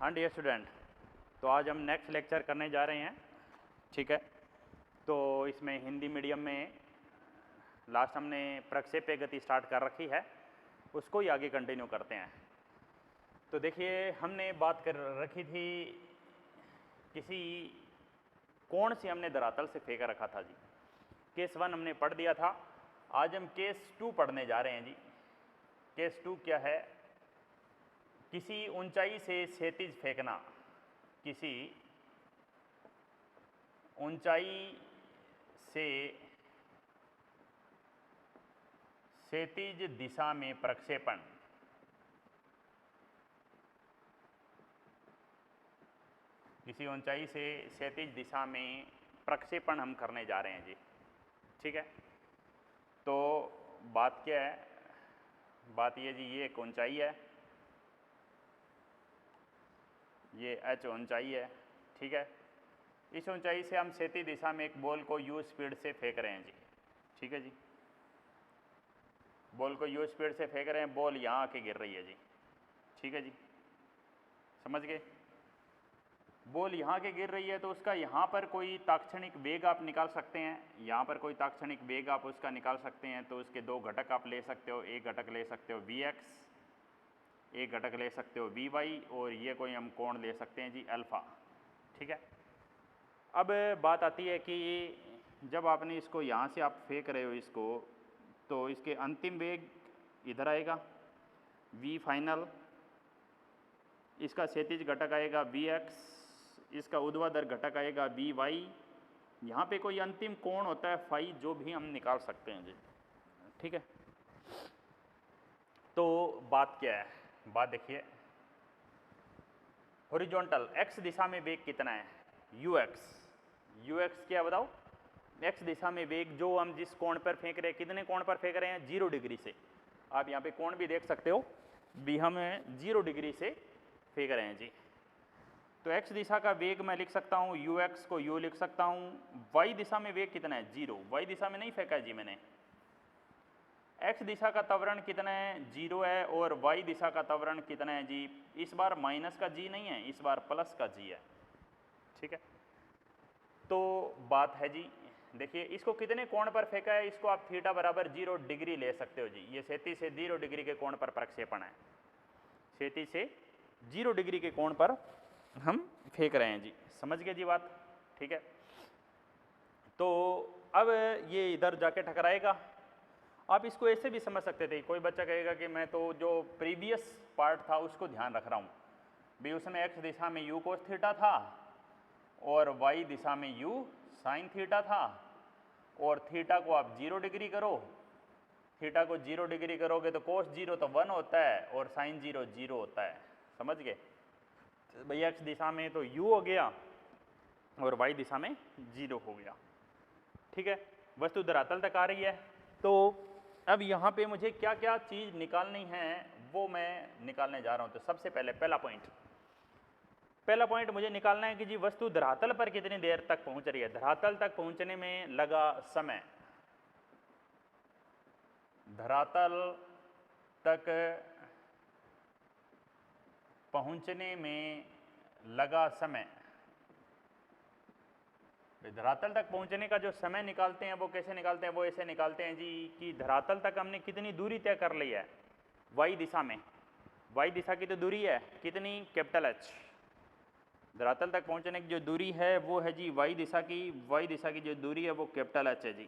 हाँ dear student, तो आज हम नेक्स्ट लेक्चर करने जा रहे हैं। ठीक है, तो इसमें हिंदी मीडियम में लास्ट हमने प्रक्षेप्य गति स्टार्ट कर रखी है, उसको ही आगे कंटिन्यू करते हैं। तो देखिए, हमने बात कर रखी थी किसी कोण से हमने धरातल से फेंक रखा था जी। केस 1 हमने पढ़ दिया था। आज हम केस 2 पढ़ने जा रहे हैं जी। केस 2 क्या है? किसी ऊंचाई से क्षैतिज फेंकना। किसी ऊंचाई से क्षैतिज दिशा में प्रक्षेपण। किसी ऊंचाई से क्षैतिज दिशा में प्रक्षेपण हम करने जा रहे हैं जी। ठीक है, तो बात क्या है? बात ये जी, ये एक ऊंचाई है, ये h ऊंचाई है। ठीक है, इस ऊंचाई से हम क्षैतिज दिशा में एक बॉल को u स्पीड से फेंक रहे हैं जी। ठीक है जी, बॉल को u स्पीड से फेंक रहे हैं, बॉल यहाँ आके गिर रही है जी। ठीक है जी, समझ गए? बॉल यहाँ के गिर रही है तो उसका यहाँ पर कोई तात्क्षणिक वेग आप निकाल सकते हैं। यहाँ पर कोई तात्क्षणिक वेग आप उसका निकाल सकते हैं। तो उसके दो घटक आप ले सकते हो। एक घटक ले सकते हो vx, एक घटक ले सकते हो vy, और ये कोई हम कोण ले सकते हैं जी अल्फ़ा। ठीक है, अब बात आती है कि जब आपने इसको यहाँ से आप फेंक रहे हो इसको, तो इसके अंतिम वेग इधर आएगा v फाइनल, इसका क्षैतिज घटक आएगा vx, इसका ऊर्ध्वाधर घटक आएगा vy। यहाँ पे कोई अंतिम कोण होता है फाई, जो भी हम निकाल सकते हैं जी। ठीक है, तो बात क्या है? बात देखिए, हॉरिजॉन्टल x दिशा में वेग कितना है? ux क्या बताओ? x दिशा में वेग जो हम जिस कोण पर फेंक रहे हैं, कितने कोण पर फेंक रहे हैं? 0 डिग्री से। आप यहाँ पे कोण भी देख सकते हो, भी हम 0 डिग्री से फेंक रहे हैं जी। तो x दिशा का वेग मैं लिख सकता हूँ, ux को u लिख सकता हूँ। y दिशा में वेग कितना है? 0। y दिशा में नहीं फेंका है जी मैंने। x दिशा का त्वरण कितना है? 0 है। और y दिशा का त्वरण कितना है जी? इस बार माइनस का g नहीं है, इस बार प्लस का g है। ठीक है, तो बात है जी, देखिए इसको कितने कोण पर फेंका है? इसको आप थीटा बराबर 0 डिग्री ले सकते हो जी। ये क्षैतिज से 0 डिग्री के कोण पर प्रक्षेपण है। क्षैतिज से 0 डिग्री के कोण पर हम फेंक रहे हैं जी। समझ गए जी बात? ठीक है, तो अब ये इधर जाके टकराएगा। आप इसको ऐसे भी समझ सकते थे। कोई बच्चा कहेगा कि मैं तो जो प्रीवियस पार्ट था उसको ध्यान रख रहा हूँ भी, उसमें x दिशा में u cos थीटा था और y दिशा में u sin थीटा था, और थीटा को आप 0 डिग्री करो। थीटा को 0 डिग्री करोगे तो cos 0 तो 1 होता है और sin 0 0 होता है। समझ गए भैया? x दिशा में तो u हो गया और y दिशा में 0 हो गया। ठीक है, वस्तु धरातल तक आ रही है। तो अब यहाँ पे मुझे क्या क्या चीज़ निकालनी है वो मैं निकालने जा रहा हूँ। तो सबसे पहले पहला पॉइंट मुझे निकालना है कि जी वस्तु धरातल पर कितनी देर तक पहुँच रही है। धरातल तक पहुँचने में लगा समय, धरातल तक पहुँचने में लगा समय। धरातल तक पहुंचने का जो समय निकालते हैं वो कैसे निकालते हैं? वो ऐसे निकालते हैं जी कि धरातल तक हमने कितनी दूरी तय कर ली है y दिशा में। y दिशा की तो दूरी है कितनी? Capital H। धरातल तक पहुंचने की जो दूरी है वो है जी y दिशा की। y दिशा की जो दूरी है वो कैपिटल H है जी।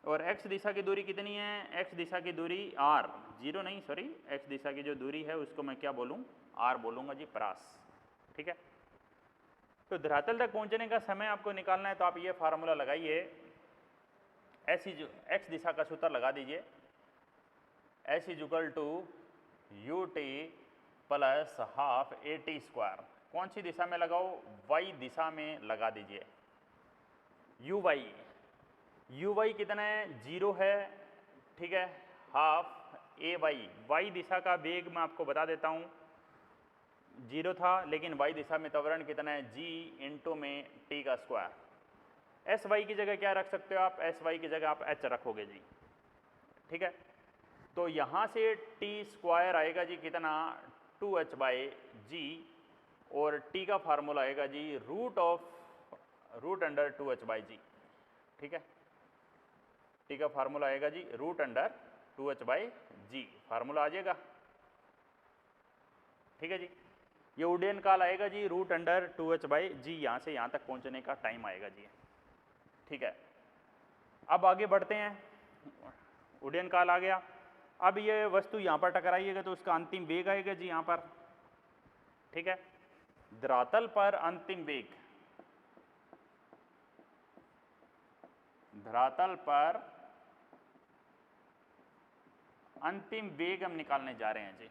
और x दिशा की दूरी कितनी है? x दिशा की दूरी r, 0 नहीं सॉरी, x दिशा की जो दूरी है उसको मैं क्या बोलूँ? r बोलूँगा जी, परास। ठीक है, तो धरातल तक पहुंचने का समय आपको निकालना है तो आप ये फार्मूला लगाइए। ऐसी जो x दिशा का सूत्र लगा दीजिए, s equal to u t plus half a t square. कौन सी दिशा में लगाओ? y दिशा में लगा दीजिए। यू वाई कितना है? 0 है। ठीक है, हाफ ए वाई, y दिशा का वेग मैं आपको बता देता हूँ, 0 था, लेकिन y दिशा में त्वरण कितना है? g इंटू में t का स्क्वायर। एस वाई की जगह क्या रख सकते हो आप? एस वाई की जगह आप h रखोगे जी। ठीक है, तो यहाँ से t स्क्वायर आएगा जी कितना? 2h बाई जी और टी का फार्मूला आएगा जी रूट अंडर 2h/g। ठीक है, टी का फार्मूला आएगा जी रूट अंडर 2h/g, फार्मूला आ जाएगा। ठीक है जी, ये उड्डयन काल आएगा जी रूट अंडर 2h/g, यहाँ से यहाँ तक पहुँचने का टाइम आएगा जी। ठीक है, अब आगे बढ़ते हैं, उड्डयन काल आ गया। अब ये वस्तु यहाँ पर टकराइएगा तो उसका अंतिम वेग आएगा जी यहाँ पर। ठीक है, धरातल पर अंतिम वेग, धरातल पर अंतिम वेग हम निकालने जा रहे हैं जी।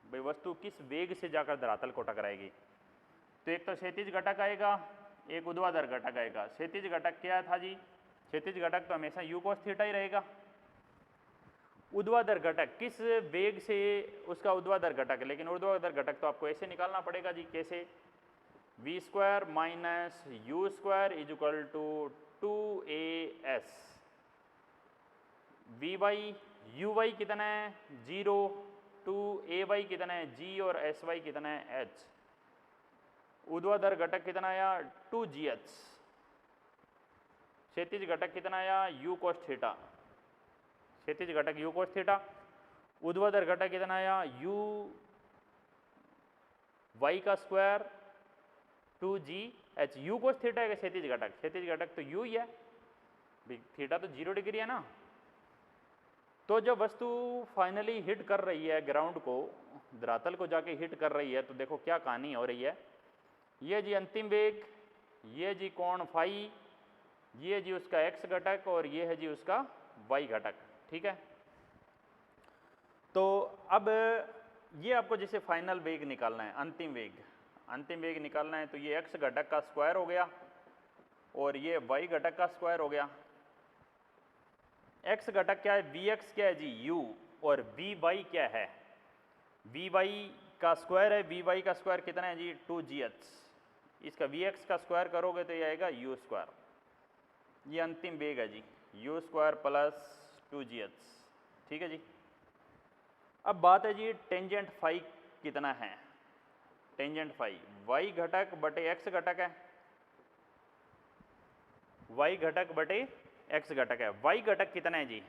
भाई वस्तु किस वेग से जाकर धरातल को टकराएगी। तो एक तो क्षैतिज घटक आएगा, एक ऊर्ध्वाधर घटक आएगा। क्षैतिज घटक क्या था जी, क्षैतिज घटक तो हमेशा u cos थीटा ही रहेगा। ऊर्ध्वाधर घटक किस वेग से, उसका ऊर्ध्वाधर घटक, लेकिन ऊर्ध्वाधर घटक तो आपको ऐसे निकालना पड़ेगा जी। कैसे, v² minus u² is equal to 2as। uy कितना है 0, 2ay कितना है g और sy कितना है h। ऊर्ध्वाधर घटक कितना आया 2gh। क्षैतिज घटक कितना आया u cos थीटा, क्षैतिज घटक u cos थीटा। ऊर्ध्वाधर घटक कितना आया u y का square 2gh। u cos theta है क्षैतिज घटक, क्षैतिज घटक तो u ही है, थीटा तो 0 डिग्री है ना। तो जब वस्तु फाइनली हिट कर रही है ग्राउंड को, धरातल को जाके हिट कर रही है, तो देखो क्या कहानी हो रही है। ये जी अंतिम वेग, ये जी कोण फाई, ये जी उसका x घटक और ये है जी उसका y घटक। ठीक है, तो अब ये आपको जैसे फाइनल वेग निकालना है, अंतिम वेग निकालना है, तो ये x घटक का स्क्वायर हो गया और ये y घटक का स्क्वायर हो गया। x घटक क्या है, vx क्या है जी u, और vy क्या है, vy का स्क्वायर है, vy का स्क्वायर कितना है जी 2gh। इसका vx का स्क्वायर करोगे तो ये आएगा u²। ये अंतिम वेग है जी u² प्लस 2gh। ठीक है जी, अब बात है जी टेंजेंट फाई कितना है। टेंजेंट फाई y घटक बटे x घटक है, y घटक बटे x घटक है। y घटक कितना है जी,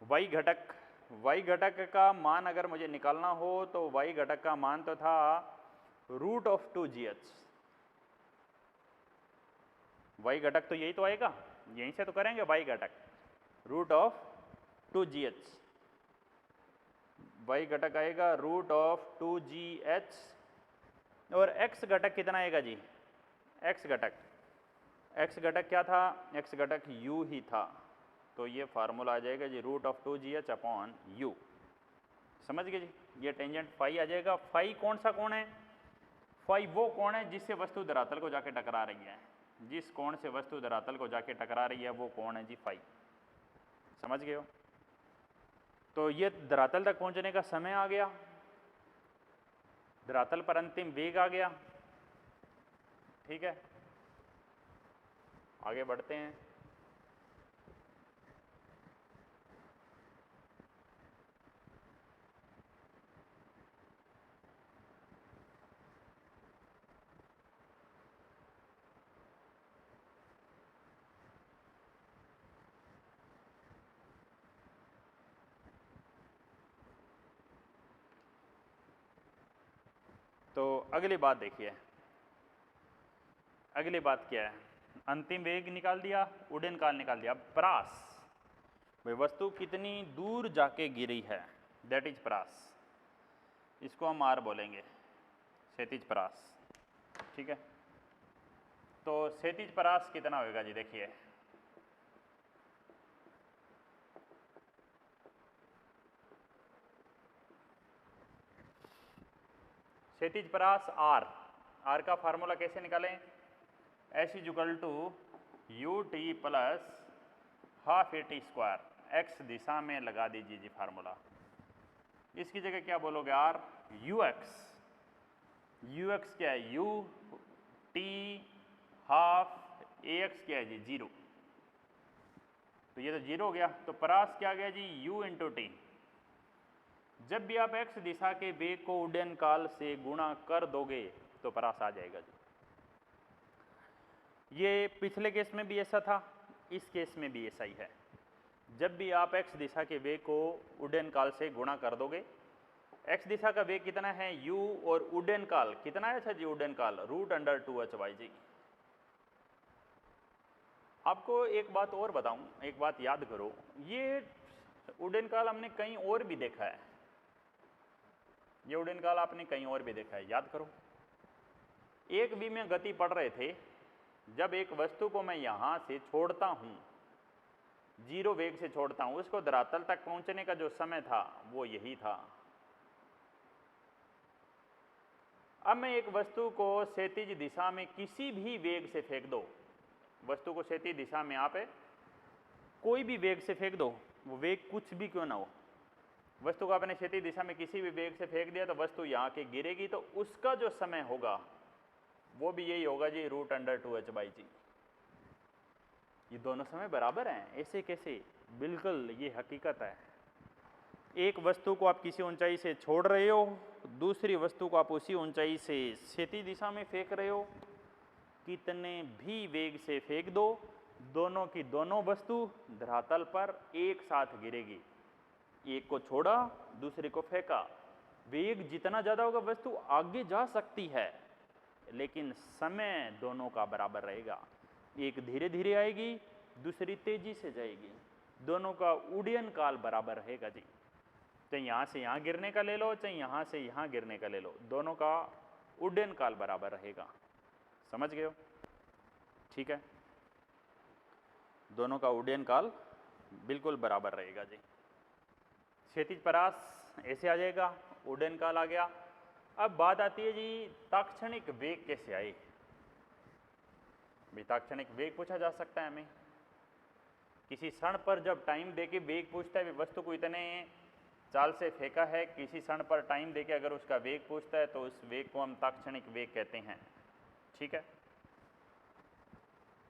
y घटक का मान अगर मुझे निकालना हो तो y घटक का मान तो था रूट ऑफ 2gh। y घटक तो यही तो आएगा, यहीं से तो करेंगे y घटक रूट ऑफ 2gh। y घटक आएगा रूट ऑफ 2gh और x घटक कितना आएगा जी, x घटक क्या था, x घटक u ही था, तो ये फार्मूला आ जाएगा g root of 2gh upon u। समझ गए जी, ये टेंजेंट फाई आ जाएगा। फाई कौन सा कोण है, फाई वो कोण है जिससे वस्तु धरातल को जाके टकरा रही है, जिस कोण से वस्तु धरातल को जाके टकरा रही है वो कोण है जी फाई। समझ गए हो, तो ये धरातल तक पहुंचने का समय आ गया, धरातल पर अंतिम वेग आ गया। ठीक है, आगे बढ़ते हैं। तो अगली बात देखिए, अगली बात क्या है, अंतिम वेग निकाल दिया, उड्डयन काल निकाल दिया। परास, भाई वस्तु कितनी दूर जाके गिरी है, दैट इज परास, इसको हम आर बोलेंगे, क्षैतिज परास। ठीक है, तो क्षैतिज परास कितना होगा जी, देखिए क्षैतिज परास आर का फार्मूला कैसे निकालें, s is equal to u t plus half a t square, x दिशा में लगा दीजिए जी फार्मूला। इसकी जगह क्या बोलोगे आर, यू एक्स क्या है you, T half, A x क्या है जी 0, तो ये तो 0 हो गया। तो परास क्या आ गया जी u इंटू टी। जब भी आप x दिशा के वेग को उड्डयन काल से गुणा कर दोगे तो परास आ जाएगा जी। ये पिछले केस में भी ऐसा था, इस केस में भी ऐसा ही है। जब भी आप x दिशा के वेग को उड्डयन काल से गुणा कर दोगे, x दिशा का वेग कितना है u और उड्डयन काल कितना है अच्छा जी, उड्डयन काल √2h/y जी। आपको एक बात और बताऊं, एक बात याद करो, ये उड्डयन काल हमने कहीं और भी देखा है, ये उड्डयन काल आपने कहीं और भी देखा है, याद करो। एक भी में गति पढ़ रहे थे, जब एक वस्तु को मैं यहां से छोड़ता हूं, 0 वेग से छोड़ता हूं, उसको धरातल तक पहुंचने का जो समय था वो यही था। अब मैं एक वस्तु को क्षैतिज दिशा में किसी भी वेग से फेंक दो, वस्तु को क्षैतिज दिशा में आप कोई भी वेग से फेंक दो, वो वेग कुछ भी क्यों ना हो, वस्तु को आपने क्षैतिज दिशा में किसी भी वेग से फेंक दिया तो वस्तु यहाँ के गिरेगी, तो उसका जो समय होगा वो भी यही होगा जी √2h/g। ये दोनों समय बराबर हैं, ऐसे कैसे, बिल्कुल ये हकीकत है। एक वस्तु को आप किसी ऊंचाई से छोड़ रहे हो, दूसरी वस्तु को आप उसी ऊंचाई से क्षैतिज दिशा में फेंक रहे हो, कितने भी वेग से फेंक दो, दोनों की दोनों वस्तु धरातल पर एक साथ गिरेगी। एक को छोड़ा, दूसरे को फेंका, वेग जितना ज़्यादा होगा वस्तु आगे जा सकती है, लेकिन समय दोनों का बराबर रहेगा। एक धीरे धीरे आएगी, दूसरी तेजी से जाएगी, दोनों का उड्डयन काल बराबर रहेगा जी। चाहे यहाँ से यहाँ गिरने का ले लो, चाहे यहाँ से यहाँ गिरने का ले लो, दोनों का उड्डयन काल बराबर रहेगा। समझ गए हो? ठीक है, दोनों का उड्डयन काल बिल्कुल बराबर रहेगा जी। क्षैतिज परास ऐसे आ जाएगा, उड्डयन काल आ गया। अब बात आती है जी तात्क्षणिक वेग कैसे आए। भी तात्क्षणिक वेग पूछा जा सकता है हमें, किसी क्षण पर जब टाइम देके वेग पूछता है, वस्तु को इतने चाल से फेंका है, किसी क्षण पर टाइम देके अगर उसका वेग पूछता है तो उस वेग को हम तात्क्षणिक वेग कहते हैं। ठीक है,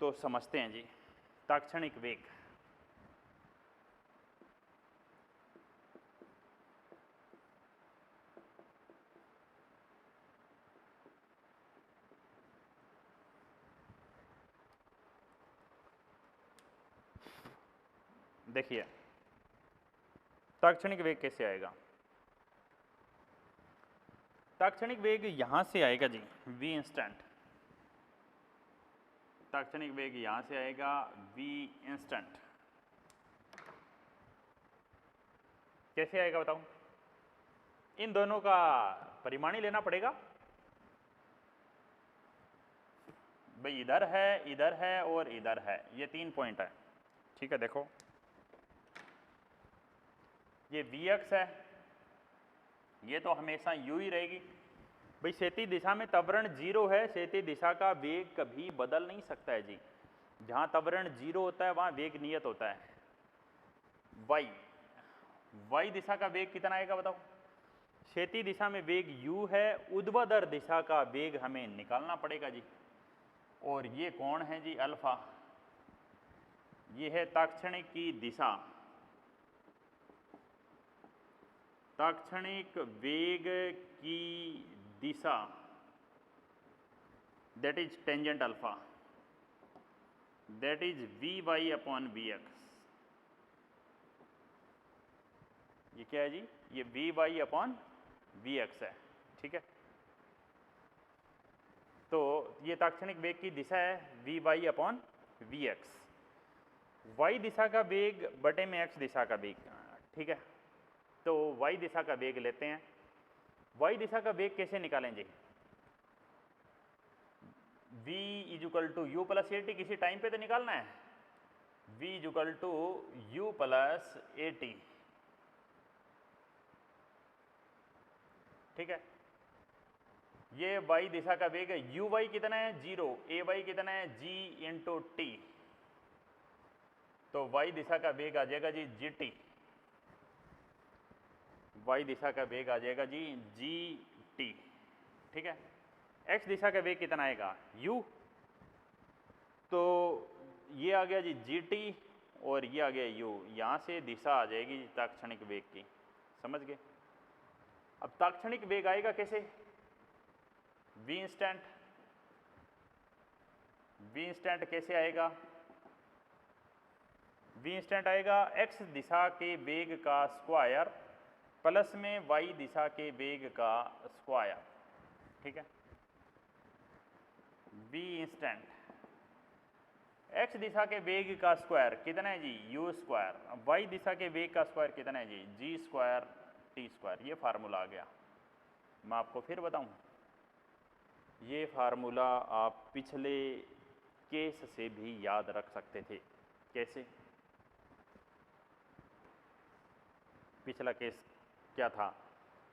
तो समझते हैं जी तात्क्षणिक वेग। देखिए तात्क्षणिक वेग कैसे आएगा। तात्क्षणिक वेग यहां से आएगा जी, v इंस्टेंट। तात्क्षणिक वेग यहां से आएगा v इंस्टेंट। कैसे आएगा बताओ? इन दोनों का परिमाणी लेना पड़ेगा भाई, इधर है और इधर है, ये 3 पॉइंट है। ठीक है, देखो ये vx है, ये तो हमेशा u ही रहेगी भाई। क्षैतिज दिशा में त्वरण 0 है, क्षैतिज दिशा का वेग कभी बदल नहीं सकता है जी। जहां त्वरण 0 होता है वहां वेग नियत होता है। y दिशा का वेग कितना आएगा बताओ? क्षैतिज दिशा में वेग u है, ऊर्ध्वाधर दिशा का वेग हमें निकालना पड़ेगा जी। और ये कौन है जी? अल्फा। ये है तात्क्षणिक की दिशा, तात्क्षणिक वेग की दिशा, that is tangent alpha, that is Vy/Vx। ये क्या है जी? ये Vy/Vx है। ठीक है, तो ये तात्क्षणिक वेग की दिशा है Vy/Vx। y दिशा का वेग बटे में x दिशा का वेग। ठीक है, तो y दिशा का वेग लेते हैं। y दिशा का वेग कैसे निकालें जी? v = u + at, किसी टाइम पे तो निकालना है। v = u + at। ठीक है, ये y दिशा का वेग है। uy कितना है? 0। ay कितना है? g × t। तो y दिशा का वेग आ जाएगा जी gt। y दिशा का वेग आ जाएगा जी gt। ठीक है, x दिशा का वेग कितना आएगा? u। तो ये आ गया जी gt और ये आ गया u। यहाँ से दिशा आ जाएगी तात्क्षणिक वेग की। समझ गए? अब तात्क्षणिक वेग आएगा कैसे? v इंस्टेंट कैसे आएगा? v इंस्टेंट आएगा x दिशा के वेग का स्क्वायर प्लस में y दिशा के वेग का स्क्वायर, ठीक है। v इंस्टेंट x दिशा के वेग का स्क्वायर कितना है जी? u square. y दिशा के वेग का स्क्वायर कितना है जी? g square t square. ये फार्मूला आ गया। मैं आपको फिर बताऊं, ये फार्मूला आप पिछले केस से भी याद रख सकते थे। कैसे? पिछला केस क्या था?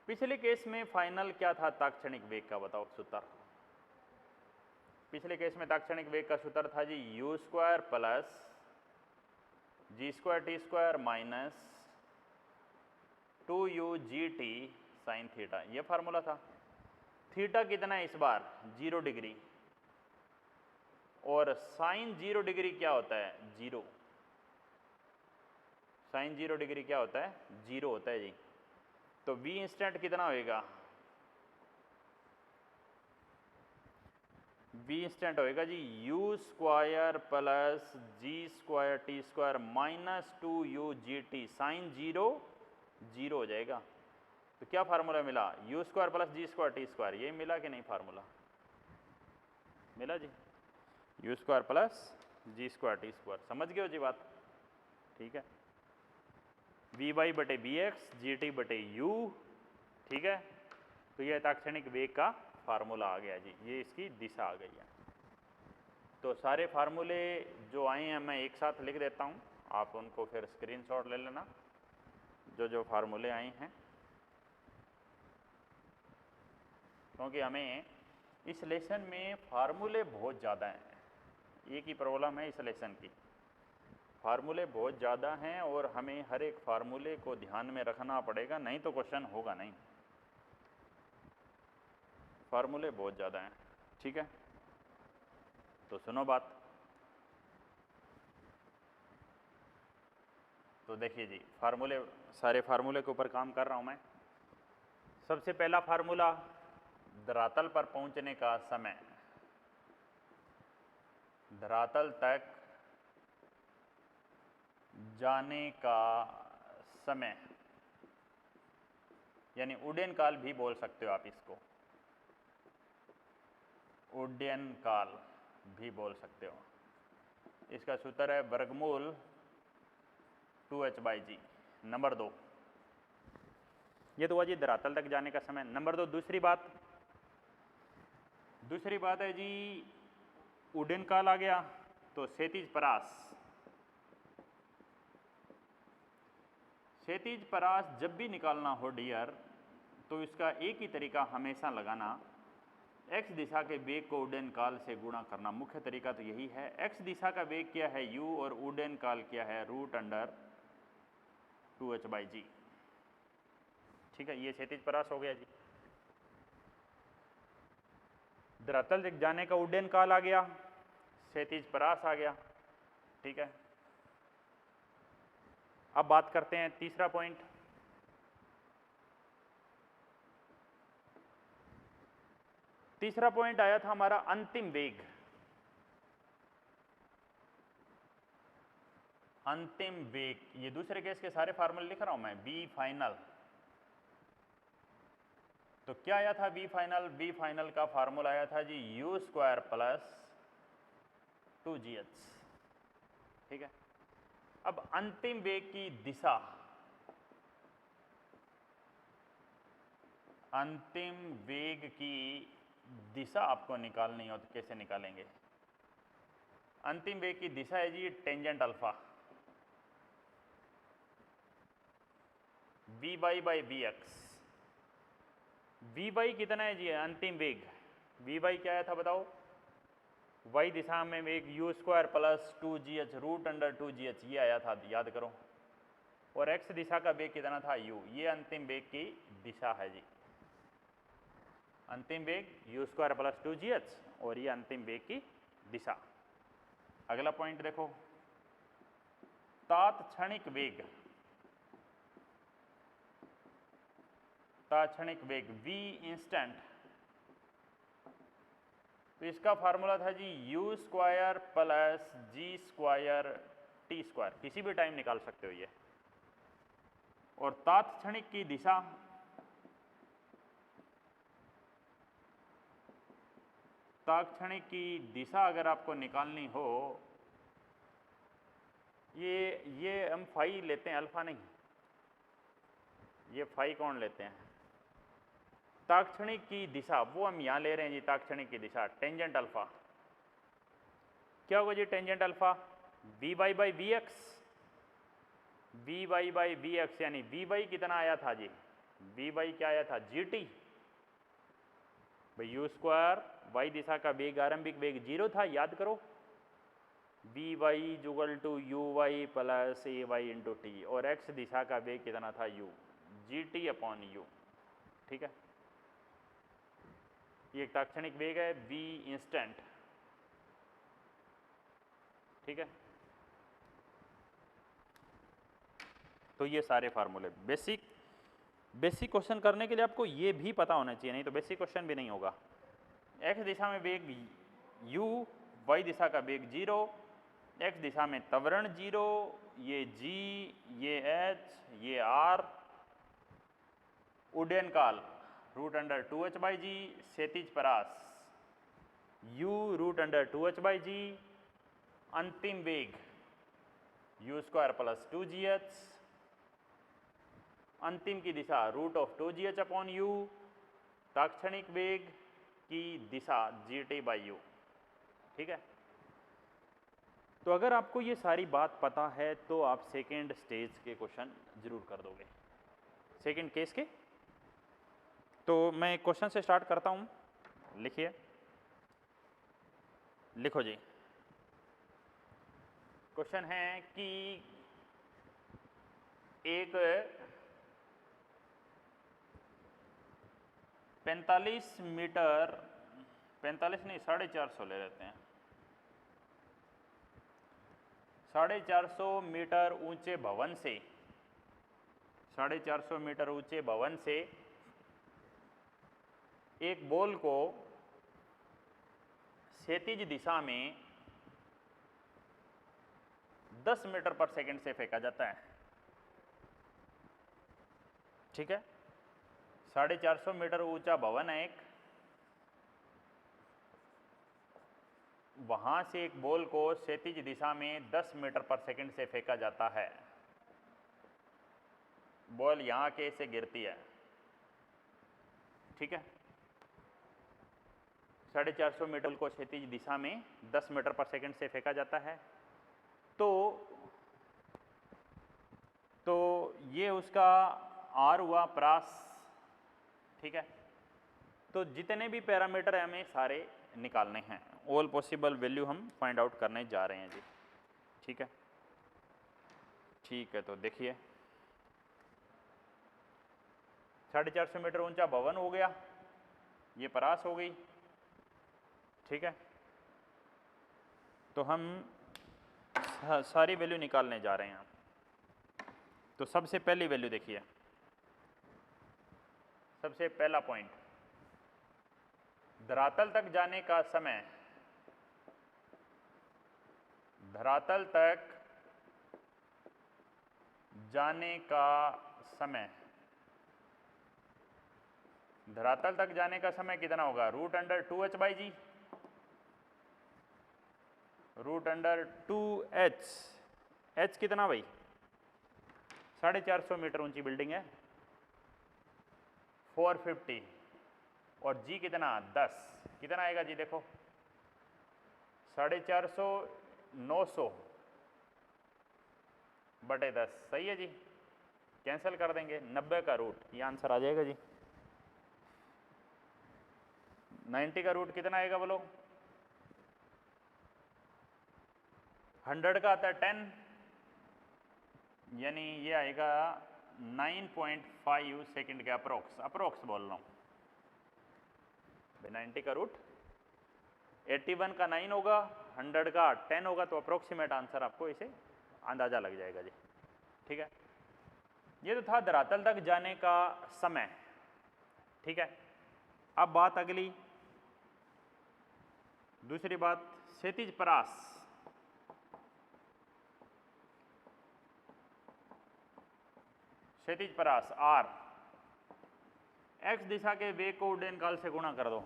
पिछले केस में फाइनल क्या था तात्क्षणिक वेग का? बताओ सूत्र। पिछले केस में तात्क्षणिक वेग का सूत्र था जी u square plus g square t square minus 2u gt sine theta. ये फार्मूला था। थीटा कितना है इस बार? 0 डिग्री। और साइन 0 डिग्री क्या होता है? 0। साइन 0 डिग्री क्या होता है? 0 होता है जी। तो v इंस्टेंट कितना होएगा? v इंस्टेंट होएगा जी u square plus g square t square minus 2u gt। Sine 0 0 हो जाएगा। तो क्या फार्मूला मिला? u square plus g square t square. ये मिला कि नहीं? फार्मूला मिला जी, u square plus g square t square. समझ गए हो जी बात? ठीक है। वी वाई बटे बी एक्स जी टी बटे यू, ठीक है। तो यह तात्क्षणिक वेग का फार्मूला आ गया जी, ये इसकी दिशा आ गई है। तो सारे फार्मूले जो आए हैं मैं एक साथ लिख देता हूँ, आप उनको फिर स्क्रीनशॉट ले लेना जो जो फार्मूले आए हैं, क्योंकि हमें इस लेसन में फार्मूले बहुत ज़्यादा हैं। एक ही प्रॉब्लम है इस लेसन की, फार्मूले बहुत ज़्यादा हैं और हमें हर एक फार्मूले को ध्यान में रखना पड़ेगा, नहीं तो क्वेश्चन होगा नहीं। फार्मूले बहुत ज़्यादा हैं, ठीक है। तो सुनो बात। तो देखिए जी, फार्मूले, सारे फार्मूले के ऊपर काम कर रहा हूँ मैं। सबसे पहला फार्मूला, धरातल पर पहुंचने का समय, धरातल तक जाने का समय, यानी उड्डयन काल भी बोल सकते हो आप इसको, उड्डयन काल भी बोल सकते हो। इसका सूत्र है वर्गमूल 2h/g। नंबर 2, ये तो हुआ जी धरातल तक जाने का समय। नंबर 2, दूसरी बात है जी उड्डयन काल आ गया, तो क्षैतिज परास जब भी निकालना हो डियर, तो इसका एक ही तरीका हमेशा लगाना, x दिशा के वेग को उड्डयन काल से गुणा करना। मुख्य तरीका तो यही है। x दिशा का वेग क्या है? u, और उड्डयन काल क्या है? √2h/g, ठीक है। ये क्षैतिज परास हो गया जी। धरातल तक जाने का उड्डयन काल आ गया, क्षैतिज परास आ गया, ठीक है। अब बात करते हैं तीसरा पॉइंट। तीसरा पॉइंट आया था हमारा अंतिम वेग। अंतिम वेग, ये दूसरे केस के सारे फार्मूले लिख रहा हूं मैं। बी फाइनल, तो क्या आया था बी फाइनल? बी फाइनल का फार्मूला आया था जी u स्क्वायर प्लस 2gh, ठीक है। अब अंतिम वेग की दिशा, अंतिम वेग की दिशा आपको निकालनी हो तो कैसे निकालेंगे? अंतिम वेग की दिशा है जी tangent alpha, v y by v x. V y कितना है जी अंतिम वेग? वी वाई क्या आया था बताओ? वाई दिशा में वेग u square plus 2gh √2gh, ये आया था, याद करो। और x दिशा का वेग कितना था? u। ये अंतिम वेग की दिशा है जी। अंतिम वेग u स्क्वायर प्लस 2gh और ये अंतिम वेग की दिशा। अगला पॉइंट देखो, तात्क्षणिक वेग। तात्क्षणिक वेग v इंस्टेंट तो इसका फार्मूला था जी u square plus g square t square, किसी भी टाइम निकाल सकते हो ये। और तात्क्षणिक की दिशा, तात्क्षणिक की दिशा अगर आपको निकालनी हो, ये हम फाई लेते हैं, अल्फा नहीं, ये फाई कौन लेते हैं, तात्क्षणिक की दिशा वो हम यहाँ ले रहे हैं जी। तात्क्षणिक की दिशा टेंजेंट अल्फा, क्या होगा जी tangent alpha, v y by v x, v y by v x, यानी वी वाई कितना आया था जी, वी वाई क्या आया था, जी टी भाई, यू स्क्वायर, वाई दिशा का वेग, आरंभिक वेग 0 था, याद करो, v y equal to u y plus a y into t, और एक्स दिशा का वेग कितना था, u, g t upon u. ठीक है, ये एक तात्क्षणिक वेग है, वी इंस्टेंट। ठीक है, तो ये सारे फार्मूले बेसिक क्वेश्चन करने के लिए आपको ये भी पता होना चाहिए, नहीं तो बेसिक क्वेश्चन भी नहीं होगा। एक्स दिशा में वेग u, वाई दिशा का वेग 0, एक्स दिशा में त्वरण 0, ये g, ये h, ये r, उड्डयन काल √2h/g, क्षैतिज परास u √2h/g, अंतिम वेग u स्क्वायर प्लस 2gh, अंतिम की दिशा √2gh अपॉन u, तात्क्षणिक वेग की दिशा gt/u। ठीक है, तो अगर आपको ये सारी बात पता है तो आप सेकेंड स्टेज के क्वेश्चन जरूर कर दोगे, सेकेंड केस के। तो मैं क्वेश्चन से स्टार्ट करता हूँ, लिखिए, लिखो जी। क्वेश्चन है कि एक 45 मीटर, 45 नहीं 450 ले लेते हैं, 450 मीटर ऊंचे भवन से, 450 मीटर ऊंचे भवन से एक बॉल को क्षैतिज दिशा में 10 मीटर पर सेकंड से फेंका जाता है। ठीक है, 450 मीटर ऊंचा भवन है एक, वहां से एक बॉल को क्षैतिज दिशा में 10 मीटर पर सेकंड से फेंका जाता है। बॉल यहां के से गिरती है। ठीक है, 450 मीटर को क्षैतिज दिशा में 10 मीटर पर सेकंड से फेंका जाता है। तो ये उसका आर हुआ, प्रास। ठीक है, तो जितने भी पैरामीटर हैं हमें सारे निकालने हैं, ऑल पॉसिबल वैल्यू हम फाइंड आउट करने जा रहे हैं जी। ठीक है, ठीक है, तो देखिए 450 मीटर ऊंचा भवन हो गया, ये परास हो गई। ठीक है, तो हम सारी वैल्यू निकालने जा रहे हैं। तो सबसे पहली वैल्यू देखिए, सबसे पहला पॉइंट, धरातल तक जाने का समय, धरातल तक जाने का समय, धरातल तक जाने का समय कितना होगा, √2h/g, √2h, h कितना भाई, 450 मीटर ऊंची बिल्डिंग है, 450, और g कितना 10, कितना आएगा जी, देखो 450, 900 बटे 10, सही है जी, कैंसिल कर देंगे, 90 का रूट, ये आंसर आ जाएगा जी। 90 का रूट कितना आएगा बोलो, 100 का आता है 10, यानी ये आएगा 9.5 सेकंड के अप्रोक्स बोल रहा हूँ। 90 का रूट 81 का 9 होगा, 100 का 10 होगा, तो अप्रोक्सीमेट आंसर आपको इसे अंदाजा लग जाएगा जी। ठीक है, ये तो था धरातल तक जाने का समय। ठीक है, अब बात अगली, दूसरी बात, क्षैतिज परास, क्षैतिज परास R, x दिशा के वेग को उड्डयन काल से गुणा कर दो।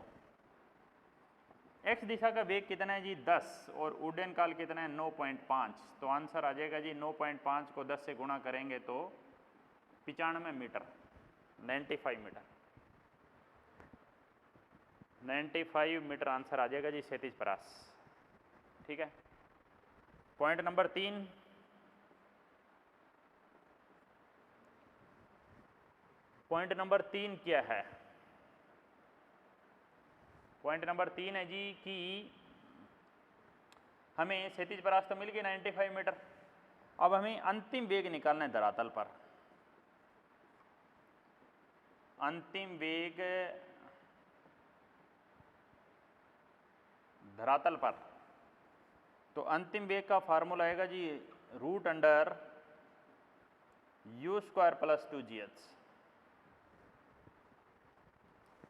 x दिशा का वेग कितना है जी 10 और उड्डयन काल कितना है 9.5, तो आंसर आ जाएगा जी 9.5 को 10 से गुणा करेंगे तो 95 मीटर, 95 मीटर, 95 मीटर आंसर आ जाएगा जी क्षैतिज परास। ठीक है। पॉइंट नंबर 3, पॉइंट नंबर 3 क्या है? पॉइंट नंबर 3 है जी कि हमें क्षैतिज परास तो मिल गई 95 मीटर, अब हमें अंतिम वेग निकालना है धरातल पर। अंतिम वेग धरातल पर, तो अंतिम वेग का फार्मूला आएगा जी √अंडर u² + 2gh।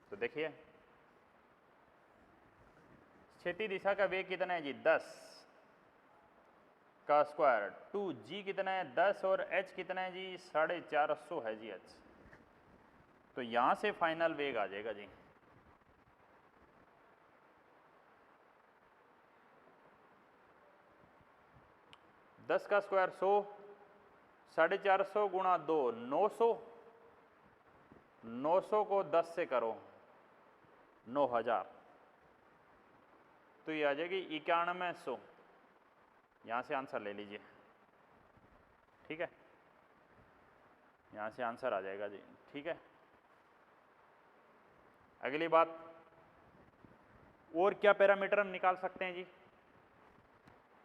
तो देखिए क्षैतिज दिशा का वेग कितना है जी 10 का स्क्वायर, 2g कितना है 10 और h कितना है जी 450 है जी h। तो यहां से फाइनल वेग आ जाएगा जी 10 का स्क्वायर 100, 450 गुणा 2 900, 900 को 10 से करो 9000, तो ये आ जाएगी 9100। यहाँ से आंसर ले लीजिए। ठीक है, यहाँ से आंसर आ जाएगा जी। ठीक है, अगली बात, और क्या पैरामीटर हम निकाल सकते हैं जी?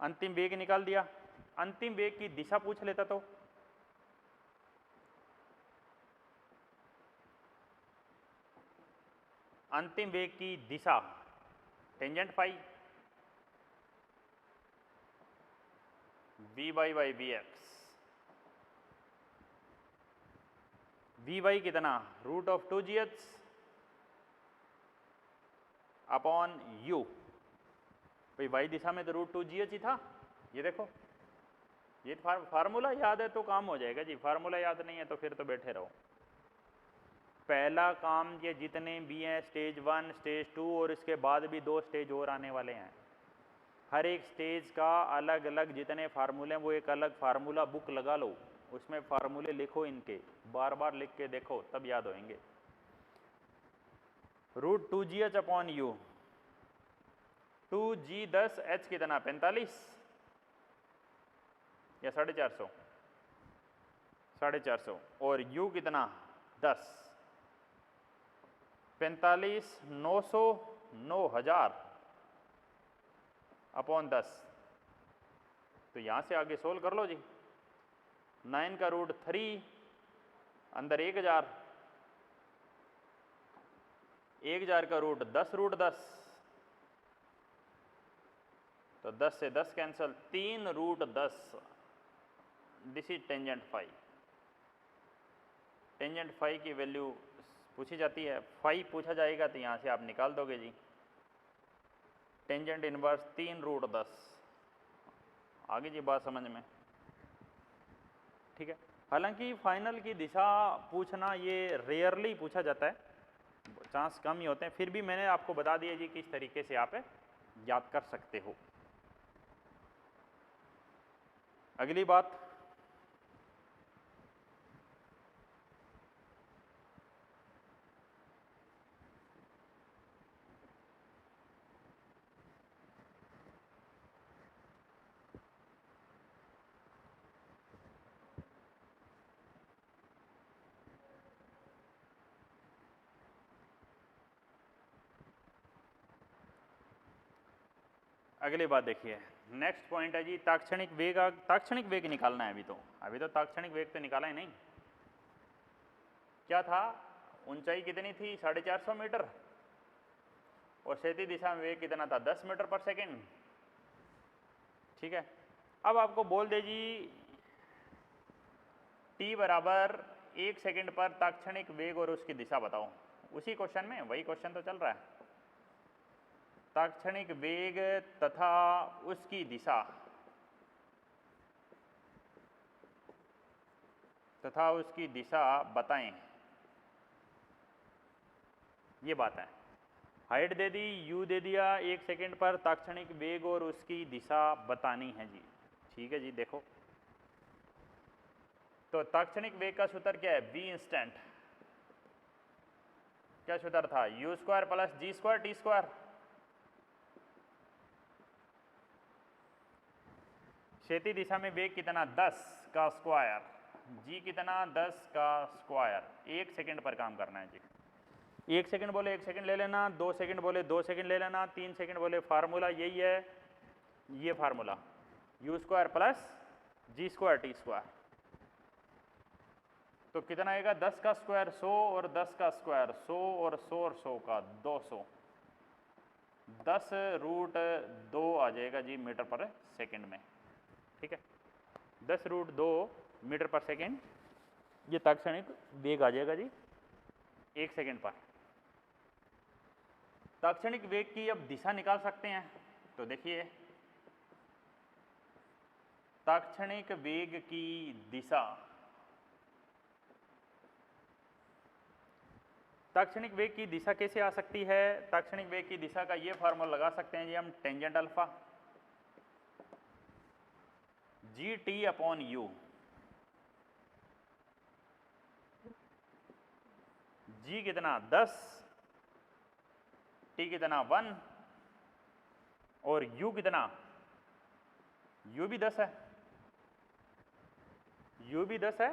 अंतिम वेग निकाल दिया, अंतिम वेग की दिशा पूछ लेता तो अंतिम वेग की दिशा टेंजेंट फाई Vy/Vx, Vy कितना √2gh अपॉन u। भाई y दिशा में तो √2gh ही था। ये देखो, ये फार्मूला याद है तो काम हो जाएगा जी, फार्मूला याद नहीं है तो फिर तो बैठे रहो। पहला काम ये जितने भी हैं स्टेज 1, स्टेज 2 और इसके बाद भी 2 स्टेज और आने वाले हैं, हर एक स्टेज का अलग अलग जितने फार्मूले हैं वो एक अलग फार्मूला बुक लगा लो, उसमें फार्मूले लिखो, इनके बार बार लिख के देखो तब याद होंगे। √2gh upon u, 2g 10, h कितना 45 या 450, 450 और u कितना 10, 45, 900, 9000 अपॉन 10। तो यहाँ से आगे सोल्व कर लो जी। 9 का √3 अंदर 1000, 1000 का √10 √10, तो 10 से 10 cancel, 3 √10। This is tangent phi. Tangent phi की वैल्यू पूछी जाती है, फाई पूछा जाएगा तो यहाँ से आप निकाल दोगे जी। Tangent inverse 3 √10। आगे जी बात समझ में? ठीक है, हालांकि फाइनल की दिशा पूछना ये रेयरली पूछा जाता है, चांस कम ही होते हैं, फिर भी मैंने आपको बता दिया जी किस तरीके से आप याद कर सकते हो। अगली बात, अगली बात देखिए, नेक्स्ट पॉइंट है जी ताक्षणिक वेग। ताक्षणिक वेग निकालना है अभी तो ताक्षणिक वेग तो निकाला ही नहीं। क्या था, ऊंचाई कितनी थी 450 मीटर और क्षैतिज दिशा में वेग कितना था 10 मीटर पर सेकेंड। ठीक है, अब आपको बोल दे जी t बराबर 1 सेकेंड पर ताक्षणिक वेग और उसकी दिशा बताओ। उसी क्वेश्चन में, वही क्वेश्चन तो चल रहा है। ताक्षणिक वेग तथा उसकी दिशा बताएं। ये बात है, height they the, you they दिया, 1 सेकंड पर ताक्षणिक वेग और उसकी दिशा बतानी है जी। ठीक है जी, देखो तो ताक्षणिक वेग का सूत्र क्या है, v इंस्टेंट। क्या सूत्र था, u square plus g square t square. क्षैतिज दिशा में वेग कितना, 10 का स्क्वायर, g कितना 10 का स्क्वायर। 1 सेकंड पर काम करना है जी। 1 सेकंड बोले 1 सेकंड ले लेना, 2 सेकंड बोले 2 सेकंड ले लेना, 3 सेकंड बोले फार्मूला यही है, ये formula u square plus g square t square. तो कितना आएगा, 10 का स्क्वायर 100 और 10 का स्क्वायर 100 और 100 और 100 का 200, 10√2 आ जाएगा जी मीटर पर सेकंड में। ठीक है, 10√2 मीटर पर सेकंड, ये ताक्षणिक वेग आ जाएगा जी 1 सेकंड पर। ताक्षणिक वेग की अब दिशा निकाल सकते हैं, तो देखिए ताक्षणिक वेग की दिशा, ताक्षणिक वेग की दिशा कैसे आ सकती है, ताक्षणिक वेग की दिशा का ये फार्मूला लगा सकते हैं जी हम, tangent alpha g t upon u. G कितना 10, टी कितना 1 और यू कितना, यू भी 10 है, यू भी 10 है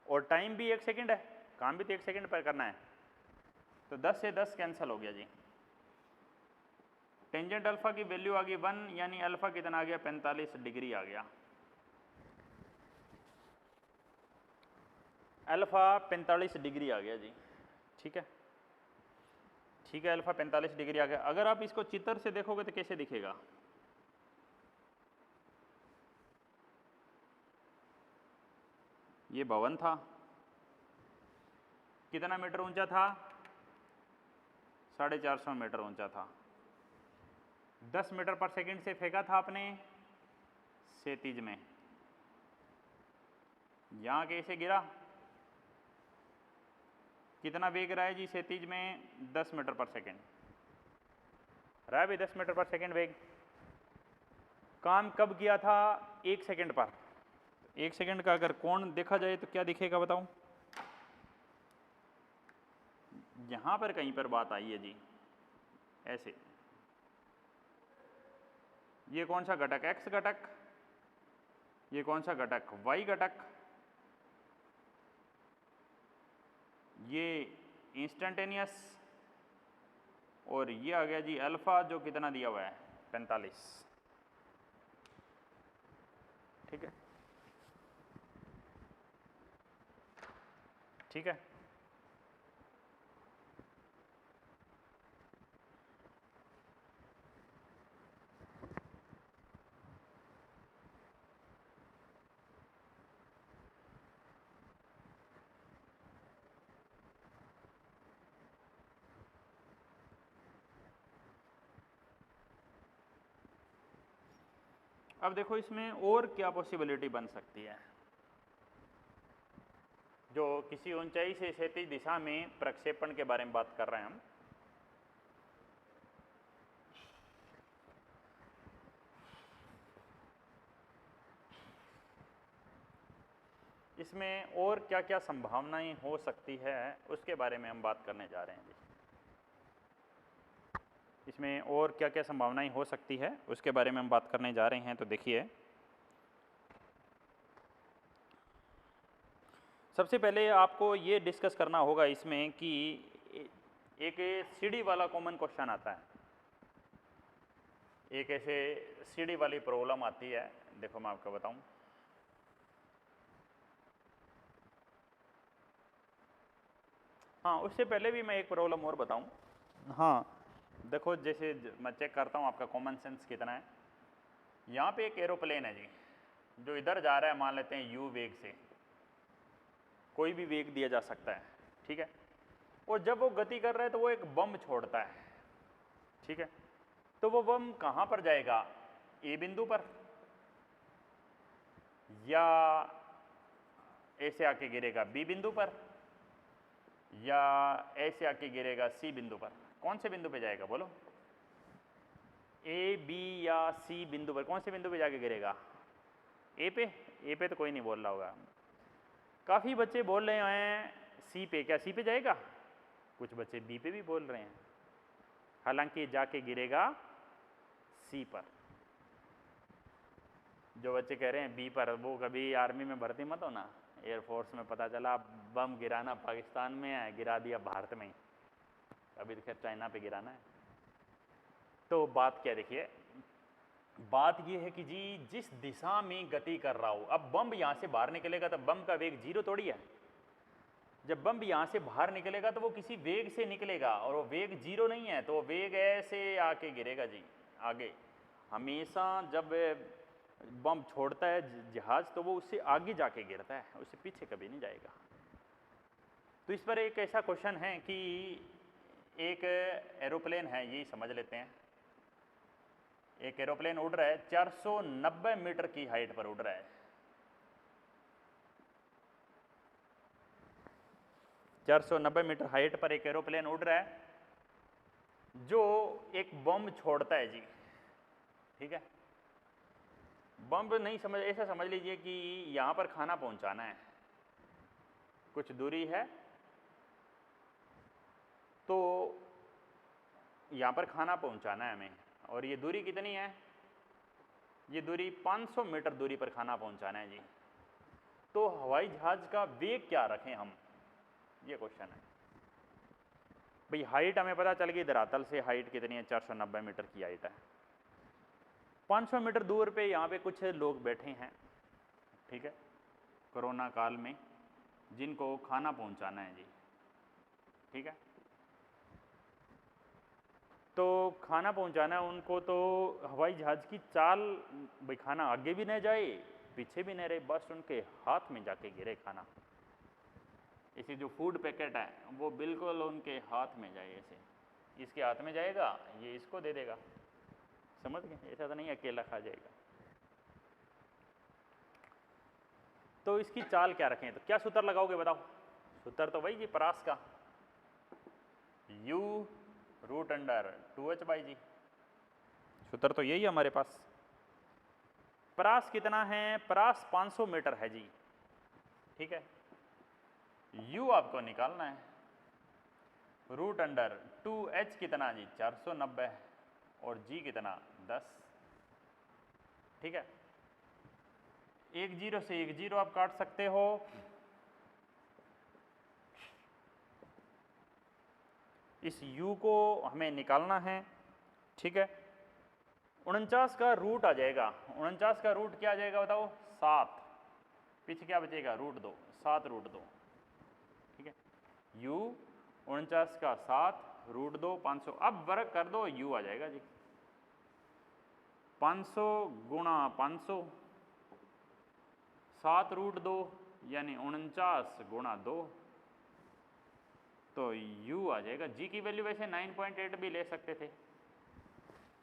और टाइम भी 1 सेकंड है, काम भी तो 1 सेकंड पर करना है, तो 10 से 10 कैंसिल हो गया जी। टेंजेंट अल्फा की वैल्यू आ गई 1, यानी अल्फा कितना आ गया, 45 डिग्री आ गया। अल्फा 45 डिग्री आ गया जी। ठीक है, ठीक है, अल्फा 45 डिग्री आ गया। अगर आप इसको चित्र से देखोगे तो कैसे दिखेगा, ये भवन था, कितना मीटर ऊंचा था, 450 मीटर ऊंचा था, 10 मीटर पर सेकंड से फेंका था आपने क्षैतिज में, यहां कैसे गिरा, कितना वेग रहा है जी क्षैतिज में, 10 मीटर पर सेकंड रहा है भाई, 10 मीटर पर सेकंड वेग। काम कब किया था, 1 सेकंड पर। 1 सेकंड का अगर कोण देखा जाए तो क्या दिखेगा बताओ, यहां पर कहीं पर बात आई है जी, ऐसे। ये कौन सा घटक, x घटक, ये कौन सा घटक, y घटक, ये इंस्टेंटेनियस, और ये आ गया जी अल्फा जो कितना दिया हुआ है 45। ठीक है, ठीक है, अब देखो इसमें और क्या पॉसिबिलिटी बन सकती है, जो किसी ऊंचाई से क्षैतिज दिशा में प्रक्षेपण के बारे में बात कर रहे हैं हम। इसमें और क्या क्या संभावनाएं हो सकती है उसके बारे में हम बात करने जा रहे हैं जी। इसमें और क्या क्या संभावनाएं हो सकती है उसके बारे में हम बात करने जा रहे हैं। तो देखिए, सबसे पहले आपको ये डिस्कस करना होगा इसमें कि एक सीढ़ी वाला कॉमन क्वेश्चन आता है, एक ऐसे सीढ़ी वाली प्रॉब्लम आती है। देखो मैं आपको बताऊं, हाँ उससे पहले भी मैं एक प्रॉब्लम और बताऊं। हाँ देखो, जैसे मैं चेक करता हूँ आपका कॉमन सेंस कितना है। यहाँ पे एक एरोप्लेन है जी, जो इधर जा रहा है, मान लेते हैं u वेग से, कोई भी वेग दिया जा सकता है, ठीक है। और जब वो गति कर रहा है तो वो एक बम छोड़ता है, ठीक है। तो वो बम कहाँ पर जाएगा, ए बिंदु पर, या ऐसे आके गिरेगा बी बिंदु पर, या ऐसे आके गिरेगा सी बिंदु पर? कौन से बिंदु पे जाएगा बोलो? ए बी या सी बिंदु पर? कौन से बिंदु पे जाके गिरेगा? ए पे? ए पे तो कोई नहीं बोल रहा होगा। काफ़ी बच्चे बोल रहे हैं सी पे। क्या सी पे जाएगा? कुछ बच्चे बी पे भी बोल रहे हैं, हालांकि जाके गिरेगा सी पर। जो बच्चे कह रहे हैं बी पर, वो कभी आर्मी में भर्ती मत हो ना, एयरफोर्स में पता चला बम गिराना पाकिस्तान में है, गिरा दिया भारत में, अभी तो खैर चाइना पे गिराना है। तो बात क्या, देखिए बात ये है कि जी जिस दिशा में गति कर रहा हो, अब बम यहाँ से बाहर निकलेगा तो बम का वेग जीरो थोड़ी है। जब बम यहाँ से बाहर निकलेगा तो वो किसी वेग से निकलेगा, और वो वेग जीरो नहीं है, तो वो वेग ऐसे आके गिरेगा जी आगे। हमेशा जब बम छोड़ता है जहाज़ तो वो उससे आगे जाके गिरता है, उससे पीछे कभी नहीं जाएगा। तो इस पर एक ऐसा क्वेश्चन है कि एक एरोप्लेन है, यही समझ लेते हैं, एक एरोप्लेन उड़ रहा है 490 मीटर की हाइट पर उड़ रहा है। 490 मीटर हाइट पर एक एरोप्लेन उड़ रहा है जो एक बम छोड़ता है जी, ठीक है। बम नहीं समझ, ऐसा समझ लीजिए कि यहाँ पर खाना पहुँचाना है, कुछ दूरी है, तो यहाँ पर खाना पहुँचाना है हमें, और ये दूरी कितनी है, ये दूरी 500 मीटर दूरी पर खाना पहुँचाना है जी। तो हवाई जहाज़ का वेग क्या रखें हम, ये क्वेश्चन है भाई। हाइट हमें पता चल गई, धरातल से हाइट कितनी है, 490 मीटर की हाइट है। 500 मीटर दूर पे यहाँ पे कुछ लोग बैठे हैं, ठीक है, कोरोना काल में, जिनको खाना पहुँचाना है जी, ठीक है। तो खाना पहुँचाना है उनको, तो हवाई जहाज़ की चाल भाई खाना आगे भी न जाए पीछे भी न रहे, बस उनके हाथ में जाके गिरे खाना। इसे जो फूड पैकेट है वो बिल्कुल उनके हाथ में जाए, ऐसे इसके हाथ में जाएगा, ये इसको दे देगा, समझ गए? ऐसा तो नहीं अकेला खा जाएगा। तो इसकी चाल क्या रखें, तो क्या सूत्र लगाओगे बताओ? सूत्र तो वही जी परास का, u रूट अंडर 2h/g, सूत्र तो यही है हमारे पास। परास कितना है, परास 500 मीटर है जी, ठीक है। u आपको निकालना है, रूट अंडर 2h कितना जी 490, और g कितना 10, ठीक है। एक जीरो से एक जीरो आप काट सकते हो, इस u को हमें निकालना है, ठीक है। 49 का रूट आ जाएगा, 49 का रूट क्या आ जाएगा बताओ? 7, पीछे क्या बचेगा? रूट 2, 7 रूट 2, ठीक है। u 49 का 7 रूट 2 500, अब वर्ग कर दो, u आ जाएगा जी 500 गुणा 500, 7 रूट 2 यानी 49 गुणा 2, तो u आ जाएगा। g की वैल्यू वैसे 9.8 भी ले सकते थे,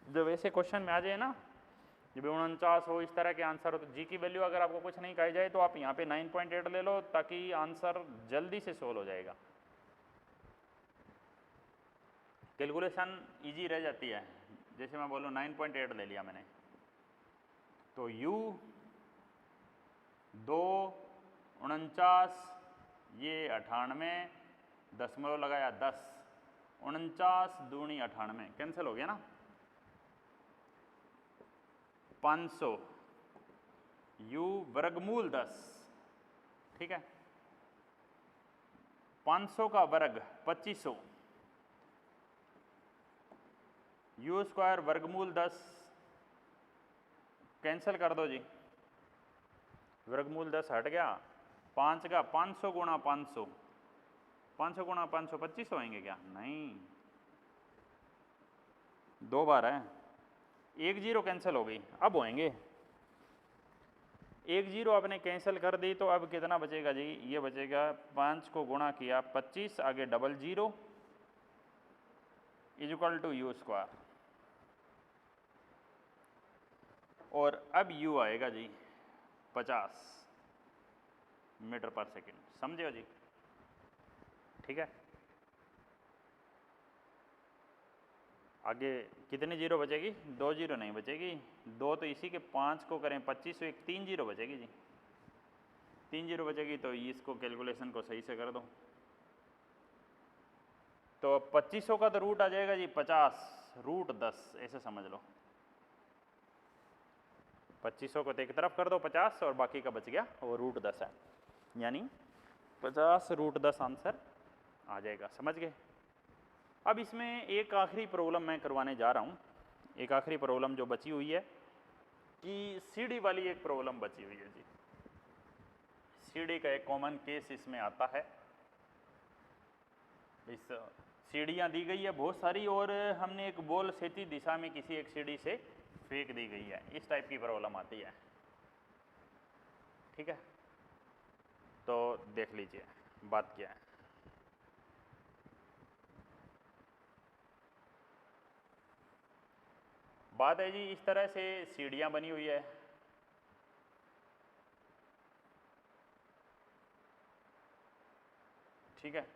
जब ऐसे क्वेश्चन में आ जाए ना, जब 49 हो, इस तरह के आंसर हो, तो g की वैल्यू अगर आपको कुछ नहीं कही जाए तो आप यहाँ पे 9.8 ले लो, ताकि आंसर जल्दी से सोल्व हो जाएगा, कैलकुलेशन इजी रह जाती है। जैसे मैं बोलूँ 9.8 ले लिया मैंने, तो u 2 49 ये 98, दशमलव लगाया 10, 49 दूनी 98, कैंसिल हो गया ना, 500 u वर्गमूल 10, ठीक है। 500 का वर्ग 2500, u स्क्वायर वर्गमूल 10, कैंसिल कर दो जी, वर्गमूल 10 हट गया, 5 का 500 गुणा 500, 500 गुणा 500 2500 होंगे क्या? नहीं, 2 बार है, एक जीरो कैंसिल हो गई, अब होएंगे, एक जीरो आपने कैंसिल कर दी, तो अब कितना बचेगा जी? ये बचेगा 5 को गुणा किया 25, आगे double zero is equal to u square, और अब u आएगा जी 50 मीटर पर सेकेंड, समझे हो जी? ठीक है, आगे कितने जीरो बचेगी? 2 जीरो नहीं बचेगी, 2 तो इसी के 5 को करें 25 तो एक 3 जीरो बचेगी जी, 3 जीरो बचेगी। तो इसको कैलकुलेशन को सही से कर दो। तो 2500 का तो रूट आ जाएगा जी 50 रूट 10, ऐसे समझ लो। 2500 को तो एक तरफ कर दो 50 और बाकी का बच गया वो रूट 10 है, यानी 50 रूट 10 आंसर आ जाएगा, समझ गए? अब इसमें एक आखिरी प्रॉब्लम मैं करवाने जा रहा हूँ, एक आखिरी प्रॉब्लम जो बची हुई है कि सीडी वाली एक प्रॉब्लम बची हुई है जी। सीडी का एक कॉमन केस इसमें आता है। इस सीढ़ियाँ दी गई है बहुत सारी और हमने एक बॉल क्षैतिज दिशा में किसी एक सीढ़ी से फेंक दी गई है, इस टाइप की प्रॉब्लम आती है। ठीक है, तो देख लीजिए बात क्या है। बात है जी इस तरह से सीढ़ियाँ बनी हुई है, ठीक है,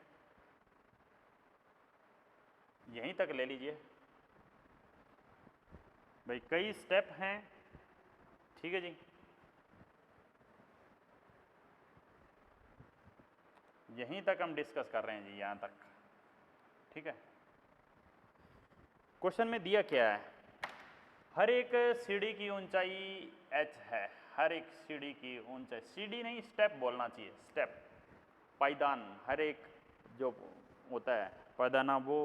यहीं तक ले लीजिए भाई, कई स्टेप हैं, ठीक है जी। यहीं तक हम डिस्कस कर रहे हैं जी, यहाँ तक, ठीक है। क्वेश्चन में दिया क्या है, हर एक सीढ़ी की ऊंचाई h है, हर एक सीढ़ी की ऊंचाई, सीढ़ी नहीं स्टेप बोलना चाहिए, स्टेप, पायदान, हर एक जो होता है पायदाना वो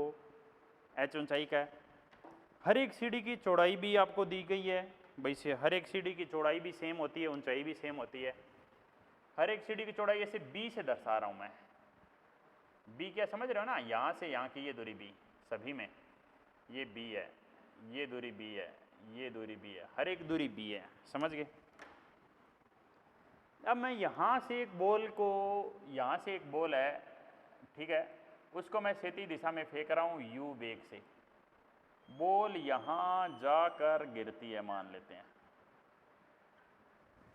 h ऊंचाई का है। हर एक सीढ़ी की चौड़ाई भी आपको दी गई है भाई, से हर एक सीढ़ी की चौड़ाई भी सेम होती है, ऊंचाई भी सेम होती है। हर एक सीढ़ी की चौड़ाई ऐसे b से दर्शा रहा हूँ मैं, b क्या समझ रहे हो ना, यहाँ से यहाँ की ये दूरी b, सभी में ये b है, ये दूरी b है, ये दूरी b है, हर एक दूरी b है, समझ गए? अब मैं यहाँ से एक बॉल को, यहाँ से एक बॉल है, ठीक है, उसको मैं क्षैतिज दिशा में फेंक रहा हूँ u वेग से, बॉल यहाँ जाकर गिरती है मान लेते हैं,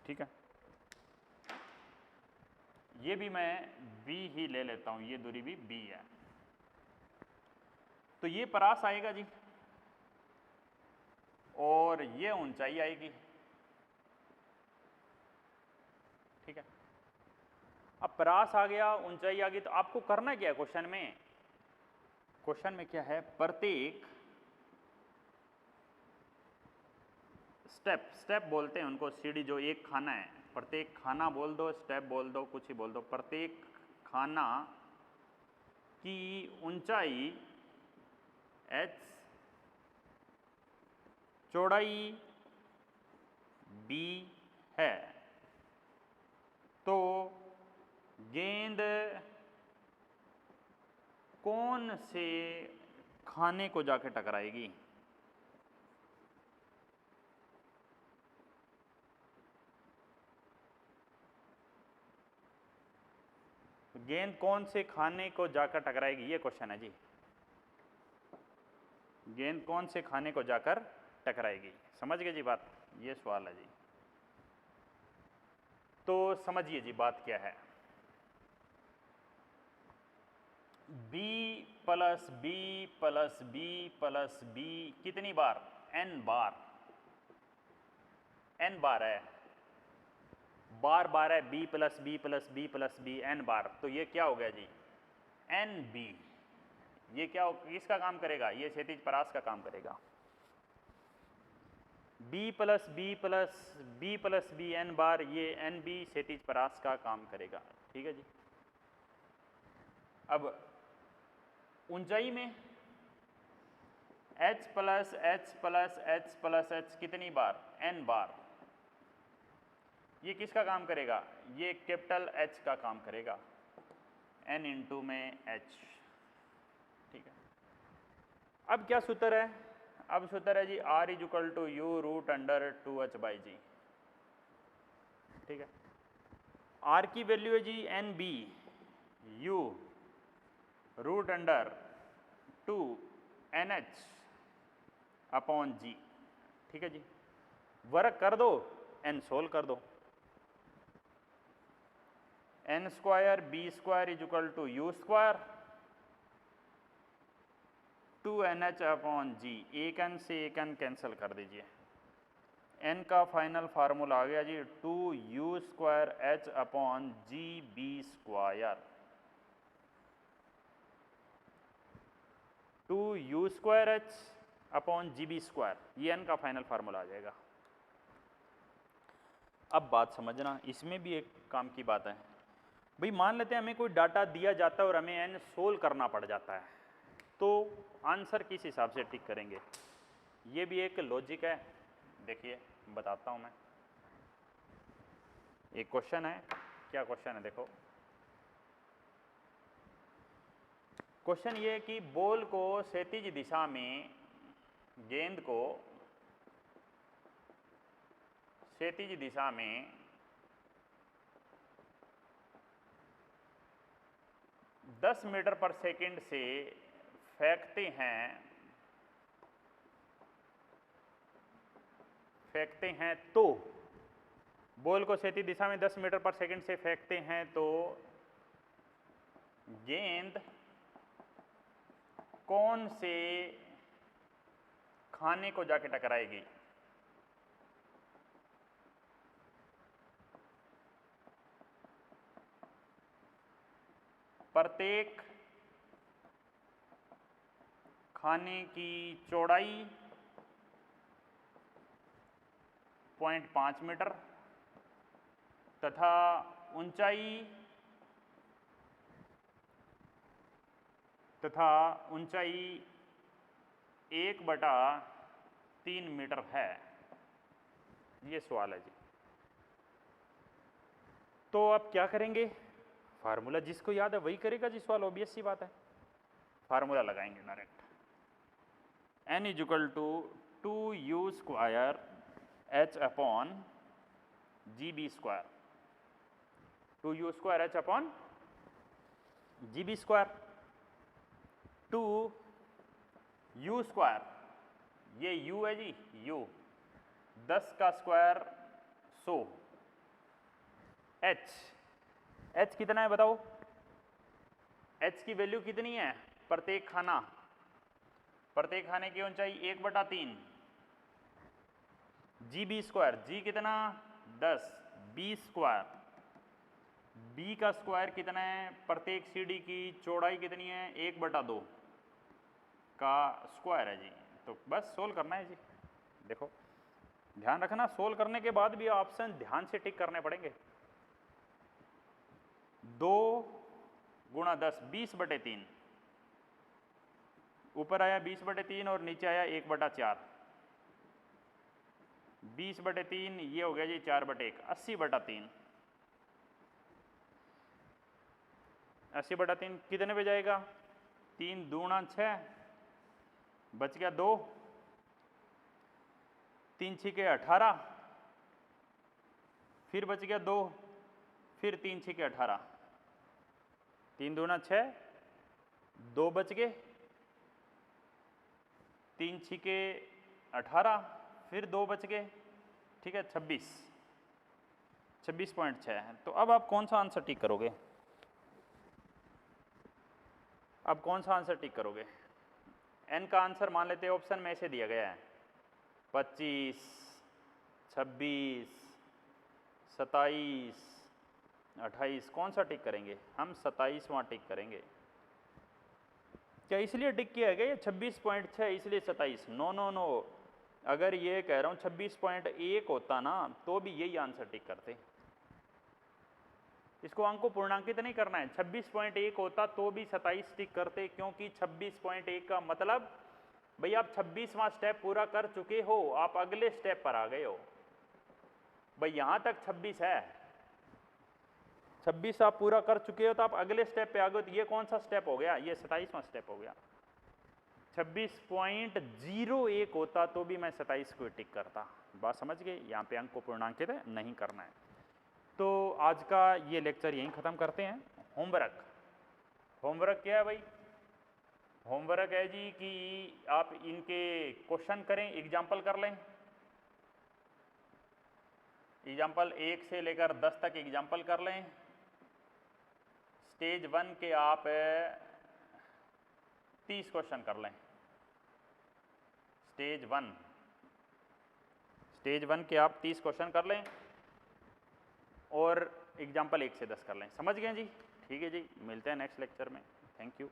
ठीक है, ये भी मैं b ही ले लेता हूँ, ये दूरी भी b है। तो ये परास आएगा जी और ये ऊंचाई आएगी, ठीक है। अब परास आ गया, ऊंचाई आ गई, तो आपको करना क्या है क्वेश्चन में, क्वेश्चन में क्या है, प्रत्येक स्टेप, स्टेप बोलते हैं उनको, सीढ़ी जो एक खाना है, प्रत्येक खाना बोल दो, स्टेप बोल दो, कुछ ही बोल दो, प्रत्येक खाना की ऊंचाई h, चौड़ाई b है, तो गेंद कौन से खाने को जाके टकराएगी? गेंद कौन से खाने को जाकर टकराएगी, ये क्वेश्चन है जी। गेंद कौन से खाने को जाकर टकराएगी, समझ गए जी बात, ये सवाल है जी। तो समझिए जी बात क्या है, b plus b plus b plus b कितनी बार, n बार, n बार है, बार बार है, b plus b plus b plus b n बार, तो ये क्या हो गया जी nb, ये क्या किसका काम करेगा, ये क्षैतिज परास का काम करेगा, b plus b plus b plus b n बार, ये nb क्षैतिज परास का काम करेगा, ठीक है जी। अब ऊंचाई में h plus h plus h plus h कितनी बार, n बार, ये किसका काम करेगा, ये कैपिटल H का काम करेगा, n इंटू में h, ठीक है। अब क्या सूत्र है, अब सूत्र है जी r is equal to u root under 2h by g, ठीक है। r की वैल्यू है जी n b u root under 2 NH upon g, ठीक है जी। वर्क कर दो, n सोल्व कर दो। n square b square is equal to u square 2nh upon g, एक n से एक n कैंसिल कर दीजिए। n का फाइनल फार्मूला आ गया जी 2u square h upon g b square, 2u square h upon g b square, ये n का फाइनल फार्मूला आ जाएगा। अब बात समझना, इसमें भी एक काम की बात है भाई, मान लेते हैं हमें कोई डाटा दिया जाता है और हमें n सोल्व करना पड़ जाता है, तो आंसर किस हिसाब से टिक करेंगे, ये भी एक लॉजिक है। देखिए बताता हूं मैं, एक क्वेश्चन है, क्या क्वेश्चन है देखो, क्वेश्चन ये है कि बॉल को क्षैतिज दिशा में, गेंद को क्षैतिज दिशा में 10 मीटर पर सेकंड से फेंकते हैं तो, बॉल को क्षैतिज दिशा में 10 मीटर पर सेकंड से फेंकते हैं तो गेंद कौन से खाने को जाके टकराएगी। प्रत्येक खाने की चौड़ाई 0.5 मीटर तथा ऊंचाई 1/3 मीटर है। ये सवाल है जी। तो अब क्या करेंगे, फार्मूला जिसको याद है वही करेगा जी सवाल, ऑब्वियस सी बात है। फार्मूला लगाएंगे direct, n is equal to 2u square h upon g b square, 2u square h upon g b square, 2u square, ये u है जी, u 10 का स्क्वायर 100, h कितना है बताओ, h की वैल्यू कितनी है, प्रत्येक खाने की ऊंचाई 1/3, जी बी स्क्वायर, जी कितना 10, बी स्क्वायर, बी का स्क्वायर कितना है, प्रत्येक सीढ़ी की चौड़ाई कितनी है 1/2 का स्क्वायर है जी। तो बस सोल्व करना है जी। देखो ध्यान रखना, सोल्व करने के बाद भी ऑप्शन ध्यान से टिक करने पड़ेंगे। 2 गुणा 10 20/3, ऊपर आया 20/3 और नीचे आया 1/4, 20/3 ये हो गया जी 4/1, 80/3, 80/3 कितने पे जाएगा, 3 दूना 6, बच गया 2, 3 छिके 18, फिर बच गया 2, फिर 3 छिके 18, 3 दूना 6, 2 बच गए, 3 छिके 18, फिर 2 बच गए, ठीक है 26.6 है। तो अब आप कौन सा आंसर टिक करोगे, अब कौन सा आंसर टिक करोगे, n का आंसर मान लेते हैं ऑप्शन में ऐसे दिया गया है 25, 26, 27, 28, कौन सा टिक करेंगे, हम 27वां टिक करेंगे। क्या इसलिए टिक किया गया 26.6 इसलिए 27, नो नो नो, अगर ये कह रहा हूँ 26.1 होता ना तो भी यही आंसर टिक करते, इसको अंक को पूर्णांकित नहीं करना है, 26.1 होता तो भी 27 टिक करते, क्योंकि 26.1 का मतलब भाई आप 26वां स्टेप पूरा कर चुके हो, आप अगले स्टेप पर आ गए हो भाई, यहां तक 26 है, 26 आप पूरा कर चुके हो तो आप अगले स्टेप पे आ गए, तो ये कौन सा स्टेप हो गया, ये 27वां स्टेप हो गया। 26.01 होता तो भी मैं 27 को टिक करता, बात समझ गए, यहाँ पे अंक को पूर्णांकित नहीं करना है। तो आज का ये लेक्चर यहीं ख़त्म करते हैं। होमवर्क क्या है भाई, होमवर्क है जी कि आप इनके क्वेश्चन करें, एग्जाम्पल कर लें, एग्जाम्पल 1 से लेकर 10 तक एग्जाम्पल कर लें। स्टेज 1 के आप 30 क्वेश्चन कर लें। स्टेज वन के आप 30 क्वेश्चन कर लें और एग्जाम्पल 1 से 10 कर लें। समझ गए जी? ठीक है जी, मिलते हैं नेक्स्ट लेक्चर में। Thank you.